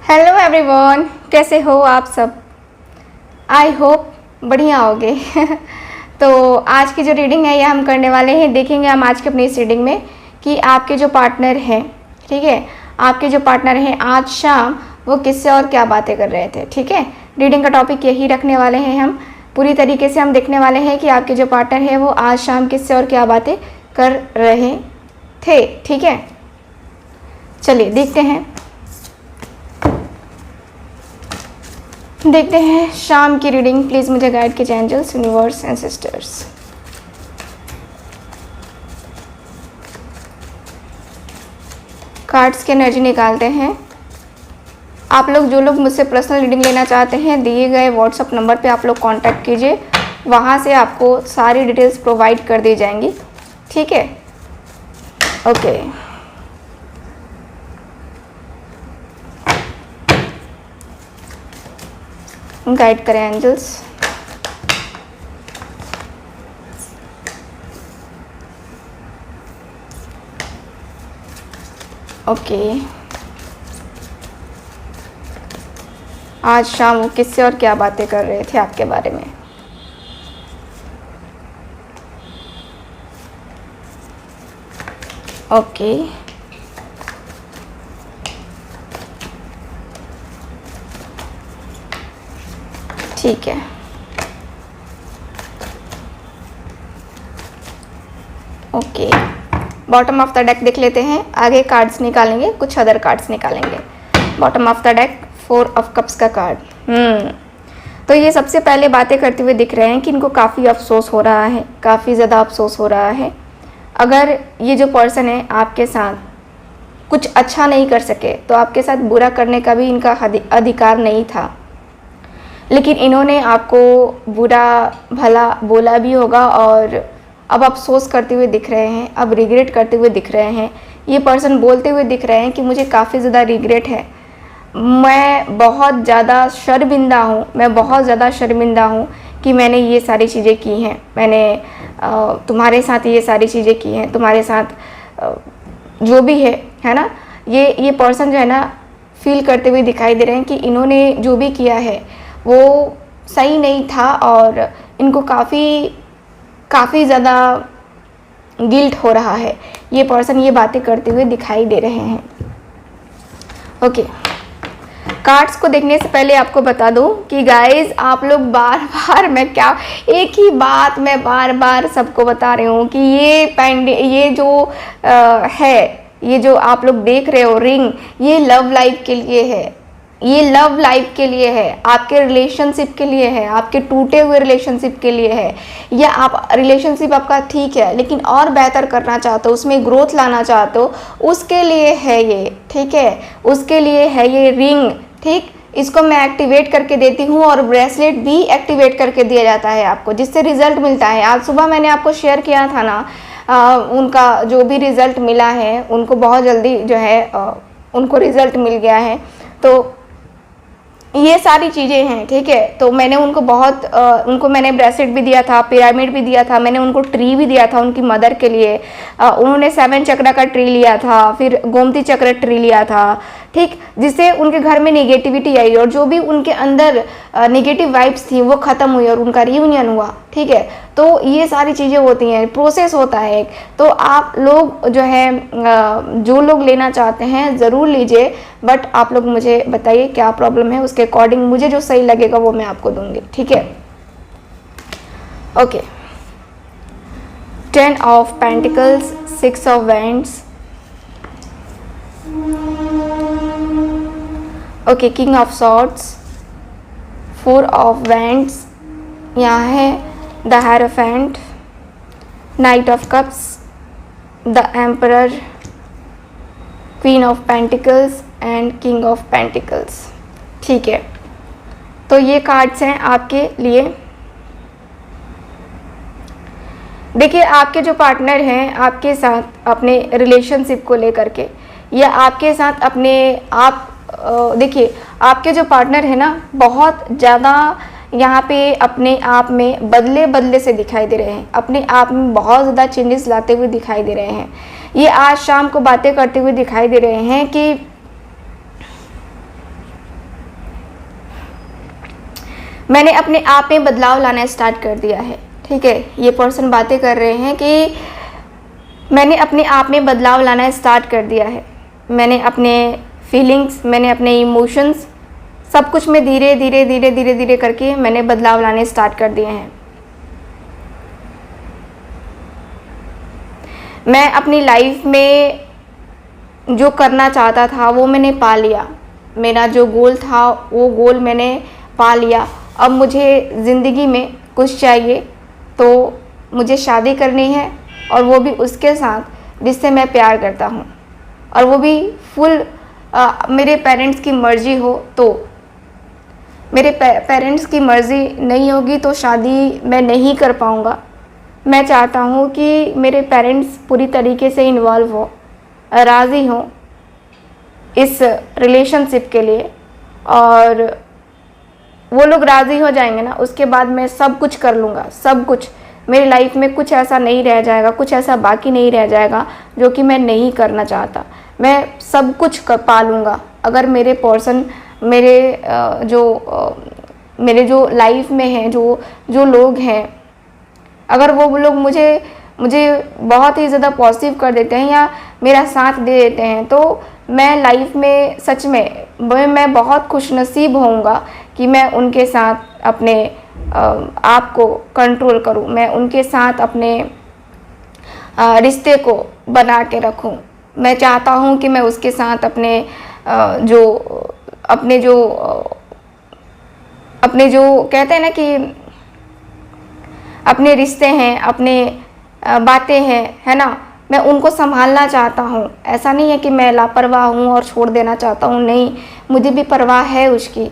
Hello everyone, कैसे हो आप सब। आई होप बढ़िया होगे। तो आज की जो रीडिंग है ये हम करने वाले हैं। देखेंगे हम आज की अपनी इस रीडिंग में कि आपके जो पार्टनर हैं, ठीक है, आपके जो पार्टनर हैं आज शाम वो किससे और क्या बातें कर रहे थे। ठीक है, रीडिंग का टॉपिक यही रखने वाले हैं हम। पूरी तरीके से हम देखने वाले हैं कि आपके जो पार्टनर हैं वो आज शाम किससे और क्या बातें कर रहे थे। ठीक है, चलिए देखते हैं शाम की रीडिंग। प्लीज़ मुझे गाइड कीजिए angels, universe and sisters. Cards की एनर्जी निकालते हैं। आप लोग जो लोग मुझसे पर्सनल रीडिंग लेना चाहते हैं दिए गए व्हाट्सअप नंबर पे आप लोग कांटेक्ट कीजिए, वहाँ से आपको सारी डिटेल्स प्रोवाइड कर दी जाएंगी। ठीक है, ओके। गाइड करें एंजल्स। ओके, आज शाम वो किससे और क्या बातें कर रहे थे आपके बारे में। ओके, ठीक है। Okay, bottom of the deck देख लेते हैं। आगे कार्ड्स निकालेंगे, कुछ अदर कार्ड्स निकालेंगे। Bottom of the deck 4 of cups का कार्ड। तो ये सबसे पहले बातें करते हुए दिख रहे हैं कि इनको काफ़ी अफसोस हो रहा है, काफ़ी ज़्यादा अफसोस हो रहा है। अगर ये जो पर्सन है आपके साथ कुछ अच्छा नहीं कर सके तो आपके साथ बुरा करने का भी इनका अधिकार नहीं था, लेकिन इन्होंने आपको बुरा भला बोला भी होगा और अब अफसोस करते हुए दिख रहे हैं, अब रिग्रेट करते हुए दिख रहे हैं। ये पर्सन बोलते हुए दिख रहे हैं कि मुझे काफ़ी ज़्यादा रिग्रेट है, मैं बहुत ज़्यादा शर्मिंदा हूँ, मैं बहुत ज़्यादा शर्मिंदा हूँ कि मैंने ये सारी चीज़ें की हैं, मैंने तुम्हारे साथ ये सारी चीज़ें की हैं, तुम्हारे साथ जो भी है ना। ये पर्सन जो है ना फील करते हुए दिखाई दे रहे हैं कि इन्होंने जो भी किया है वो सही नहीं था और इनको काफ़ी ज़्यादा गिल्ट हो रहा है। ये पर्सन ये बातें करते हुए दिखाई दे रहे हैं। ओके, कार्ड्स को देखने से पहले आपको बता दूं कि गाइस आप लोग बार बार एक ही बात मैं बार बार सबको बता रही हूँ कि ये जो है, ये जो आप लोग देख रहे हो रिंग, ये लव लाइफ के लिए है, ये लव लाइफ के लिए है, आपके रिलेशनशिप के लिए है, आपके टूटे हुए रिलेशनशिप के लिए है। या आप रिलेशनशिप आपका ठीक है लेकिन और बेहतर करना चाहते हो, उसमें ग्रोथ लाना चाहते हो, उसके लिए है ये। ठीक है, उसके लिए है ये रिंग। ठीक, इसको मैं एक्टिवेट करके देती हूँ और ब्रेसलेट भी एक्टिवेट करके दिया जाता है आपको, जिससे रिजल्ट मिलता है। आज सुबह मैंने आपको शेयर किया था ना, उनका जो भी रिजल्ट मिला है उनको बहुत जल्दी जो है उनको रिजल्ट मिल गया है। तो ये सारी चीज़ें हैं। ठीक है, तो मैंने उनको उनको मैंने ब्रेसलेट भी दिया था, पिरामिड भी दिया था, मैंने उनको ट्री भी दिया था उनकी मदर के लिए। उन्होंने 7 चक्र का ट्री लिया था, फिर गोमती चक्र ट्री लिया था। ठीक, जिससे उनके घर में नेगेटिविटी आई और जो भी उनके अंदर नेगेटिव वाइब्स थी वो ख़त्म हुई और उनका रियूनियन हुआ। ठीक है, तो ये सारी चीज़ें होती हैं, प्रोसेस होता है एक। तो आप लोग जो है जो लोग लेना चाहते हैं ज़रूर लीजिए, बट आप लोग मुझे बताइए क्या प्रॉब्लम है, उसके अकॉर्डिंग मुझे जो सही लगेगा वो मैं आपको दूंगी। ठीक है, okay. 10 of pentacles, 6 of wands, okay, king of swords, 4 of wands, यहाँ है the hierophant, night of cups, the emperor, queen of pentacles and king of pentacles. ठीक है, तो ये कार्ड्स हैं आपके लिए। देखिए, आपके जो पार्टनर हैं आपके साथ अपने रिलेशनशिप को लेकर के, या आपके साथ अपने आप देखिए, आपके जो पार्टनर है ना बहुत ज़्यादा यहाँ पे अपने आप में बदले से दिखाई दे रहे हैं, अपने आप में बहुत ज़्यादा चेंजेस लाते हुए दिखाई दे रहे हैं। ये आज शाम को बातें करते हुए दिखाई दे रहे हैं कि मैंने अपने आप में बदलाव लाना स्टार्ट कर दिया है। ठीक है, ये पर्सन बातें कर रहे हैं कि मैंने अपने आप में बदलाव लाना स्टार्ट कर दिया है। मैंने अपने फीलिंग्स, मैंने अपने इमोशंस, सब कुछ में धीरे धीरे धीरे धीरे धीरे करके मैंने बदलाव लाने स्टार्ट कर दिए हैं। मैं अपनी लाइफ में जो करना चाहता था वो मैंने पा लिया। मेरा जो गोल था वो गोल मैंने पा लिया। अब मुझे ज़िंदगी में कुछ चाहिए तो मुझे शादी करनी है, और वो भी उसके साथ जिससे मैं प्यार करता हूँ, और वो भी फुल मेरे पेरेंट्स की मर्ज़ी हो। तो मेरे पेरेंट्स की मर्ज़ी नहीं होगी तो शादी मैं नहीं कर पाऊँगा। मैं चाहता हूँ कि मेरे पेरेंट्स पूरी तरीके से इन्वॉल्व हो, राज़ी हों इस रिलेशनशिप के लिए, और वो लोग राज़ी हो जाएंगे ना, उसके बाद मैं सब कुछ कर लूँगा। सब कुछ मेरी लाइफ में कुछ ऐसा नहीं रह जाएगा, कुछ ऐसा बाकी नहीं रह जाएगा जो कि मैं नहीं करना चाहता। मैं सब कुछ पा लूँगा अगर मेरे पर्सन, मेरे जो लाइफ में हैं, जो लोग हैं, अगर वो लोग मुझे बहुत ही ज़्यादा पॉजिटिव कर देते हैं या मेरा साथ दे देते हैं, तो मैं लाइफ में सच में मैं बहुत खुशनसीब होऊंगा कि मैं उनके साथ अपने आप को कंट्रोल करूं, मैं उनके साथ अपने रिश्ते को बना के रखूं। मैं चाहता हूं कि मैं उसके साथ अपने जो कहते हैं ना कि अपने रिश्ते हैं, अपने बातें हैं, है ना, मैं उनको संभालना चाहता हूँ। ऐसा नहीं है कि मैं लापरवाह हूँ और छोड़ देना चाहता हूँ, नहीं, मुझे भी परवाह है उसकी।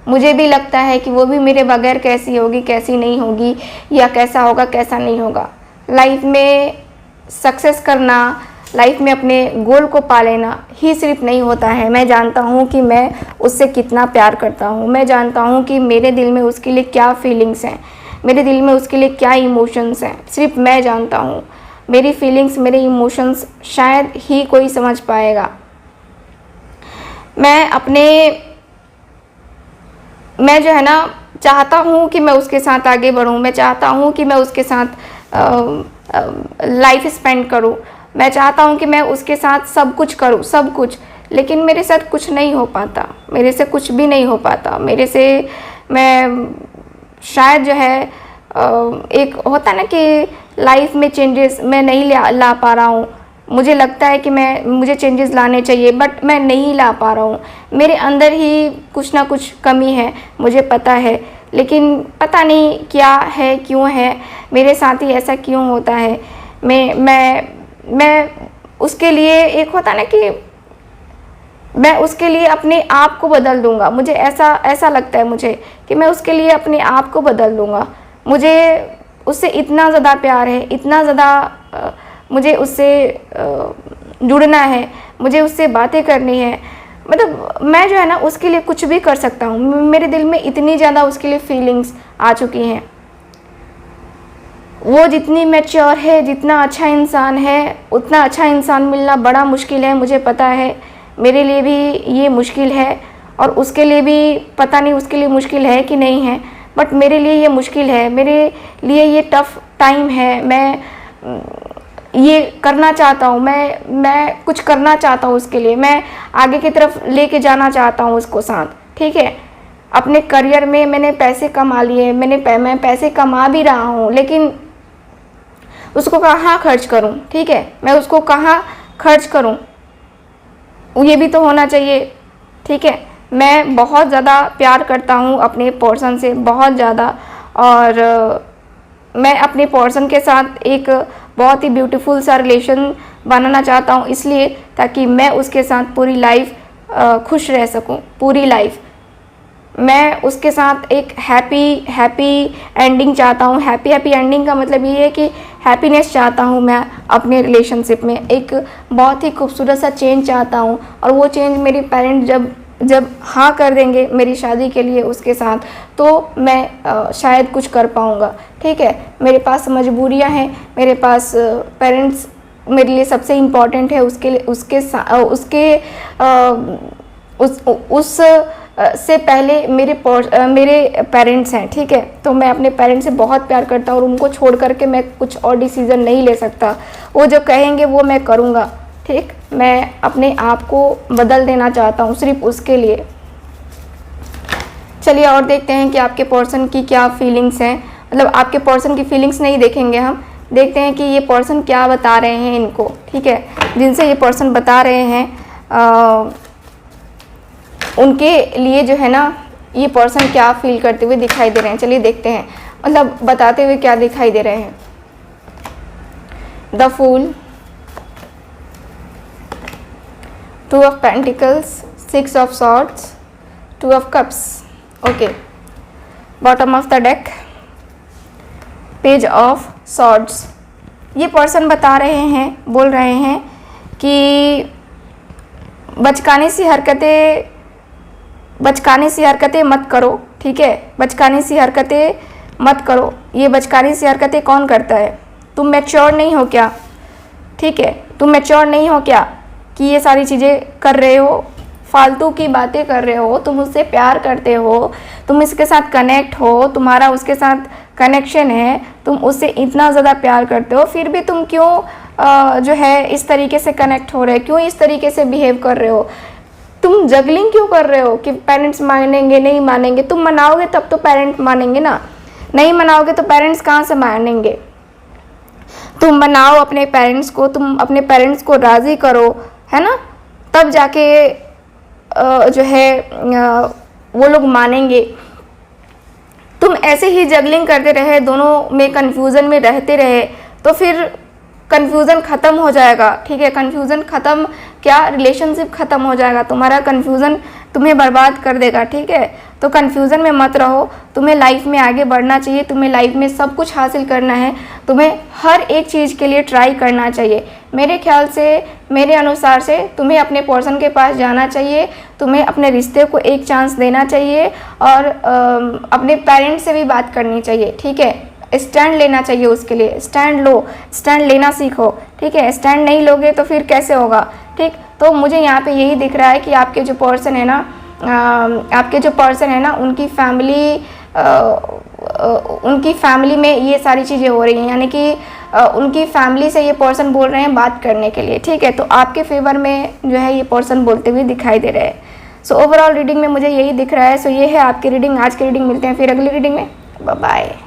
मुझे भी लगता है कि वो भी मेरे बगैर कैसी होगी, कैसी नहीं होगी, या कैसा होगा, कैसा नहीं होगा। लाइफ में सक्सेस करना, लाइफ में अपने गोल को पा लेना ही सिर्फ नहीं होता है। मैं जानता हूँ कि मैं उससे कितना प्यार करता हूँ। मैं जानता हूँ कि मेरे दिल में उसके लिए क्या फीलिंग्स हैं, मेरे दिल में उसके लिए क्या इमोशंस हैं, सिर्फ मैं जानता हूँ। मेरी फीलिंग्स, मेरे इमोशंस शायद ही कोई समझ पाएगा। मैं जो है ना चाहता हूँ कि मैं उसके साथ आगे बढ़ूँ। मैं चाहता हूँ कि मैं उसके साथ लाइफ स्पेंड करूँ। मैं चाहता हूँ कि मैं उसके साथ सब कुछ करूँ, सब कुछ, लेकिन मेरे साथ कुछ नहीं हो पाता, मेरे से कुछ भी नहीं हो पाता। मेरे से मैं शायद जो है एक होता ना कि लाइफ में चेंजेस मैं नहीं ला पा रहा हूँ। मुझे लगता है कि मुझे चेंजेस लाने चाहिए, बट मैं नहीं ला पा रहा हूँ। मेरे अंदर ही कुछ ना कुछ कमी है, मुझे पता है, लेकिन पता नहीं क्या है, क्यों है, मेरे साथ ही ऐसा क्यों होता है। मैं उसके लिए एक होता ना कि मैं उसके लिए अपने आप को बदल दूंगा। मुझे ऐसा लगता है मुझे कि मैं उसके लिए अपने आप को बदल दूंगा। मुझे उससे इतना ज़्यादा प्यार है, इतना ज़्यादा मुझे उससे जुड़ना है, मुझे उससे बातें करनी है। मतलब मैं जो है ना उसके लिए कुछ भी कर सकता हूँ। मेरे दिल में इतनी ज़्यादा उसके लिए फीलिंग्स आ चुकी हैं। वो जितनी मैच्योर है, जितना अच्छा इंसान है, उतना अच्छा इंसान मिलना बड़ा मुश्किल है, मुझे पता है। मेरे लिए भी ये मुश्किल है, और उसके लिए भी पता नहीं उसके लिए मुश्किल है कि नहीं है, बट मेरे लिए ये मुश्किल है, मेरे लिए ये टफ टाइम है। मैं ये करना चाहता हूँ, मैं कुछ करना चाहता हूँ उसके लिए, मैं आगे की तरफ लेके जाना चाहता हूँ उसको साथ। ठीक है, अपने करियर में मैंने पैसे कमा लिए, मैं पैसे कमा भी रहा हूँ, लेकिन उसको कहाँ खर्च करूँ? ठीक है, मैं उसको कहाँ खर्च करूँ, ये भी तो होना चाहिए। ठीक है, मैं बहुत ज़्यादा प्यार करता हूँ अपने पर्सन से, बहुत ज़्यादा, और मैं अपने पर्सन के साथ एक बहुत ही ब्यूटीफुल सा रिलेशन बनाना चाहता हूँ, इसलिए ताकि मैं उसके साथ पूरी लाइफ खुश रह सकूँ, पूरी लाइफ। मैं उसके साथ एक हैप्पी एंडिंग चाहता हूँ। हैप्पी एंडिंग का मतलब ये है कि हैप्पीनेस चाहता हूँ मैं अपने रिलेशनशिप में। एक बहुत ही खूबसूरत सा चेंज चाहता हूँ, और वो चेंज मेरे पेरेंट्स जब हाँ कर देंगे मेरी शादी के लिए उसके साथ, तो मैं शायद कुछ कर पाऊँगा। ठीक है, मेरे पास मजबूरियाँ हैं, मेरे पास पेरेंट्स मेरे लिए सबसे इम्पॉर्टेंट है। उस से पहले मेरे पेरेंट्स हैं, ठीक है। तो मैं अपने पेरेंट्स से बहुत प्यार करता हूँ और उनको छोड़ करके मैं कुछ और डिसीज़न नहीं ले सकता। वो जो कहेंगे वो मैं करूँगा, ठीक। मैं अपने आप को बदल देना चाहता हूँ सिर्फ उसके लिए। चलिए और देखते हैं कि आपके पर्सन की क्या फीलिंग्स हैं, मतलब आपके पर्सन की फीलिंग्स नहीं देखेंगे हम, देखते हैं कि ये पर्सन क्या बता रहे हैं इनको, ठीक है। जिनसे ये पर्सन बता रहे हैं उनके लिए जो है ना ये पर्सन क्या फील करते हुए दिखाई दे रहे हैं। चलिए देखते हैं, मतलब बताते हुए क्या दिखाई दे रहे हैं। The fool, 2 of pentacles, 6 of swords, 2 of cups. Okay, bottom of the deck, page of swords. ये पर्सन बता रहे हैं, बोल रहे हैं कि बचकाने सी हरकतें मत करो, ठीक है। बचकाने सी हरकतें मत करो। ये बचकाने सी हरकतें कौन करता है? तुम मैच्योर नहीं हो क्या, ठीक है। तुम मैच्योर नहीं हो क्या कि ये सारी चीज़ें कर रहे हो, फालतू की बातें कर रहे हो। तुम उससे प्यार करते हो, तुम इसके साथ कनेक्ट हो, तुम्हारा उसके साथ कनेक्शन है, तुम उससे इतना ज़्यादा प्यार करते हो, फिर भी तुम क्यों जो है इस तरीके से कनेक्ट हो रहे हो, क्यों इस तरीके से बिहेव कर रहे हो? तुम जगलिंग क्यों कर रहे हो कि पेरेंट्स मानेंगे नहीं मानेंगे? तुम मनाओगे तब तो पेरेंट्स मानेंगे ना, नहीं मनाओगे तो पेरेंट्स कहाँ से मानेंगे? तुम मनाओ अपने पेरेंट्स को, तुम अपने पेरेंट्स को राज़ी करो, है ना, तब जाके जो है वो लोग मानेंगे। तुम ऐसे ही जगलिंग करते रहे, दोनों में कन्फ्यूज़न में रहते रहे, तो फिर कन्फ्यूज़न ख़त्म हो जाएगा, ठीक है। कन्फ्यूज़न ख़त्म क्या, रिलेशनशिप ख़त्म हो जाएगा। तुम्हारा कन्फ्यूज़न तुम्हें बर्बाद कर देगा, ठीक है। तो कन्फ्यूज़न में मत रहो, तुम्हें लाइफ में आगे बढ़ना चाहिए, तुम्हें लाइफ में सब कुछ हासिल करना है, तुम्हें हर एक चीज़ के लिए ट्राई करना चाहिए। मेरे ख्याल से, मेरे अनुसार से तुम्हें अपने पर्सन के पास जाना चाहिए, तुम्हें अपने रिश्ते को एक चांस देना चाहिए और अपने पेरेंट्स से भी बात करनी चाहिए, ठीक है। स्टैंड लेना चाहिए उसके लिए, स्टैंड लो, स्टैंड लेना सीखो, ठीक है। स्टैंड नहीं लोगे तो फिर कैसे होगा, ठीक। तो मुझे यहाँ पे यही दिख रहा है कि आपके जो पर्सन है ना, उनकी फैमिली में ये सारी चीज़ें हो रही हैं, यानी कि उनकी फैमिली से ये पर्सन बोल रहे हैं बात करने के लिए, ठीक है। तो आपके फेवर में जो है ये पर्सन बोलते हुए दिखाई दे रहे हैं। सो ओवरऑल रीडिंग में मुझे यही दिख रहा है। सो ये है आपकी रीडिंग, आज की रीडिंग। मिलते हैं फिर अगली रीडिंग में। Bye bye.